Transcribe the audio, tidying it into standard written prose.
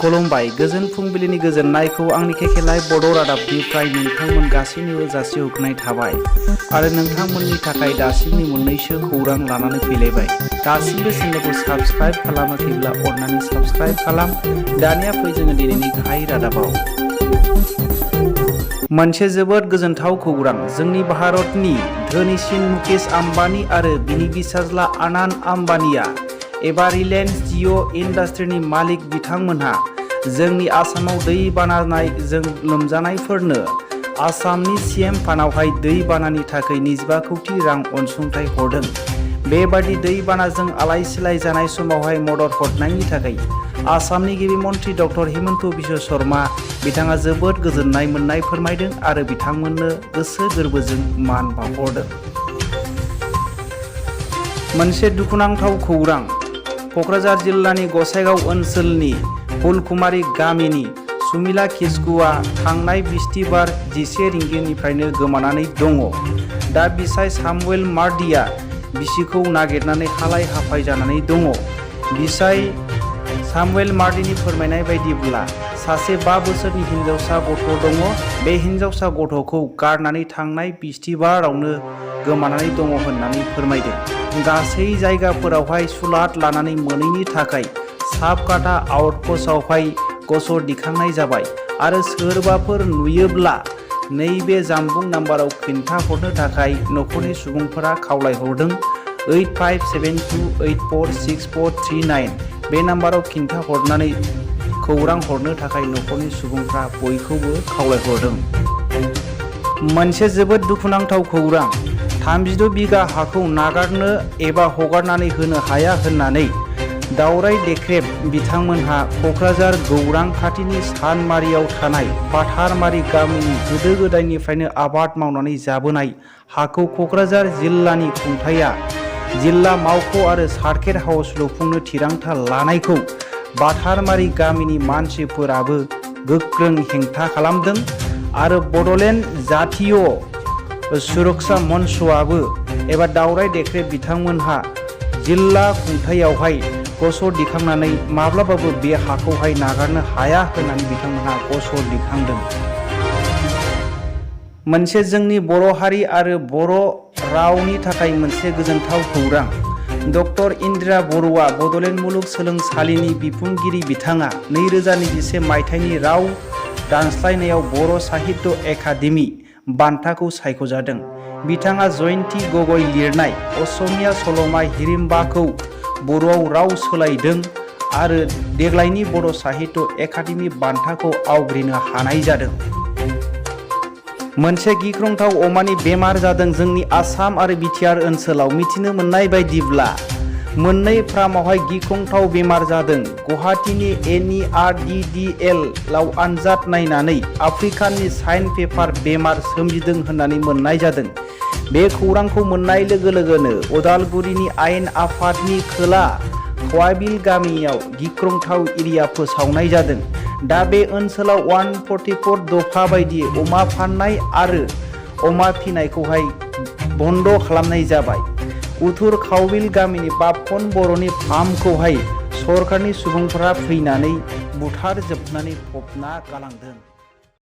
खुलुमबाय गोजोन फुंबिलिनि गोजोननायखौ आंनि केके लाइभ बड' रादाबनिफ्राय नोंथांमोन गासैनोबो जासिहरनाय थाबाय आरो नोंथांमोननि थाखाय दासिमनि मोननैसो खौरां लानानै फैलायबाय। दासिमबो चेनेलखौ साबस्क्राइब खालामाखैब्ला अन्नानै साबस्क्राइब खालाम। दानिया फै जोङो दिनैनि गाहाय रादाबाव। मोनसे जोबोद गोजोनथाव खौरां। जोंनि भारतनि धोनिसिन मुकेश आम्बानी आरो बिनि बिसाज्ला आनन्द आम्बानीया एबा रिलायन्स जिअ' इन्डास्ट्रिनि मालिक बिथांमोनहा जोंनि आसामाव दै बानाजों लोमजानायफोरनो आसामनि CM फान्डआवहाय दै बानानि थाखाय 25 कौटि रां अनसुंथाइ हरदों। बेबादि दै बानाजों आलाय सिलाय जानाय समावहाय मदद हरनायनि थाखाय आसामनि गिबि मन्थ्रि डक्टर हिमन्त बिश्व शर्मा बिथाङा जोबोद गोजोननाय मोननाय फोरमायदों आरो बिथांमोननो गोसो गोरबोजों मान बावहरदों। मोनसे दुखुनांथाव खौरां। क'क्राझार जिल्लानि गसाइगाव ओनसोलनि फुलकुमारी गामिनि सुमिला किस्कुआ थांनाय बिस्थिबार 11 रिंगानिफ्रायनो गोमानानै दङ। दा बिसाय सामुएल मार्डिया बिसिखौ नागिरनानै हालाय हाफाय जानानै दङ। बिसाय सामुएल मार्डिनि फोरमायनाय बायदिब्ला सासे 5 बोसोरनि हिनजावसा गथ' दङ। बे हिनजावसा गथ'खौ गारनानै थांनाय बिस्थिबारावनो गोमानानै दङ होननानै फोरमायदों। गासै जायगाफोरावहाय सुलाद लानानै मोनैनि थाखाय साबकाटा आउटपस्टआवहाय गसर दिखांनाय जाबाय आरो सोरबाफोर नुयोब्ला नैबे जानबुं नाम्बाराव खिन्थाहरनो थाखाय न'खरनि सुबुंफोरा खावलायहरदों। 8572846439 बे नाम्बाराव खिन्थाहरनानै खौरां हरनो थाखाय न'खरनि सुबुंफ्रा बयखौबो खावलायहरदों। मोनसे जोबोद दुखुनांथाव खौरां। 32 बिगा हाखौ नागारनो एबा हगारनानै होनो हाया होननानै दावराय देख्रेब बिथांमोनहा क'क्राझार गौरां खाथिनि सानमारियाव थानाय बाथारमारि गामिनि गोदो गोदायनिफ्रायनो आबाद मावनानै जाबोनाय हाखौ क'क्राझार जिल्लानि खुंथाया जिल्ला मावख' आरो सार्किट हाउस लुफुंनो थिरांथा लानायखौ बाथारमारि गामिनि मानसिफोराबो गोख्रों हेंथा खालामदों आरो बड'लेण्ड जातीय सुरक्षा मन्चआबो एबा दावराय देख्रेब बिथांमोनहा जिल्ला खुंथायावहाय गसर दिखांनानै माब्लाबाबो बे हाखौहाय नागारनो हाया होननानै बिथांमोनहा गसर दिखांदों। मोनसे जोंनि बर' हारि आरो बर' रावनि थाखाय मोनसे गोजोनथाव खौरां। डक्टर इन्दिरा बर'आ बड'लेण्ड मुलुगसोलोंसालिनि बिफुंगिरि बिथाङा 2021 मायथाइनि राव दानस्लायनायाव बर' साहित्य एकाडेमि बान्थाखौ सायख'जादों। बिथाङा जयन्ती गगৈ लिरनाय असमिया सल'मा हिरिम्बाखौ बर'आव राव सोलायदों आरो देग्लायनि बर' साहित्य एकाडेमि बान्थाखौ आवग्रिनो हानाय जादों। मोनसे गिख्रंथाव अमानि बेमार जादों जोंनि आसाम आरो बिटिआर ओनसोलाव। मिथिनो मोननाय बायदिब्ला मोननै फार्मावहाय गिख्रंथाव बेमार जादों। गुवाहाटीनि NERDDL आव आनजाद नायनानै आफ्रिकानि साइन पेपार बेमार सोमजिदों होननानै मोननाय जादों। बे खौरांखौ मोननाय लोगो लोगोनो उदालगुरिनि आयेन आफादनि खोला खवाबिल गामियाव गिख्रंथाव एरिया फोसावनाय जादों। दा बे ओनसोलाव 144 दफा बायदियै अमा फाननाय आरो अमा फिनायखौहाय बन्द खालामनाय जाबाय। उत्तर खावबिल गामिनि बापन बर'नि फार्मखौहाय सरकारनि सुबुंफोरा फैनानै बुथारजोबनानै फबना गालांदों।